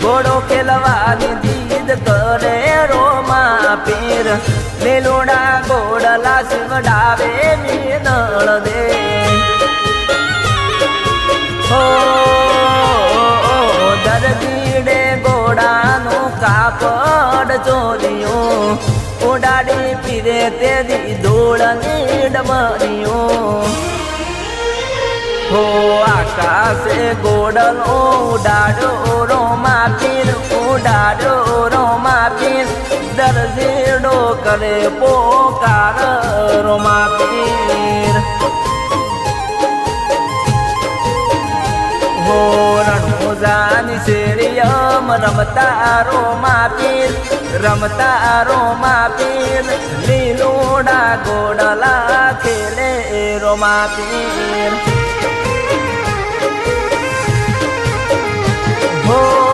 ઘોડો ખેલવાની જીદ કરે રોમા પીર લીલુડા ગોડલા શિવડાવે મીનળ દે હો દરજીડે ઘોડાનું કાપડ ચોર્યું ઉડાડી પીરે તેરી ધૂળની ડમરીયું હો આકાશે ગોડલો ઉડાડો રોમા પીર ઉડાડો રોમા પીર દરજીડો કરે પોકાર રોમા પીર હો રણુજાની શેરિયમ રમતા રોમા પીર રમતા રોમા પીર લીલોડા ગોડલા ખેલે રોમા પીર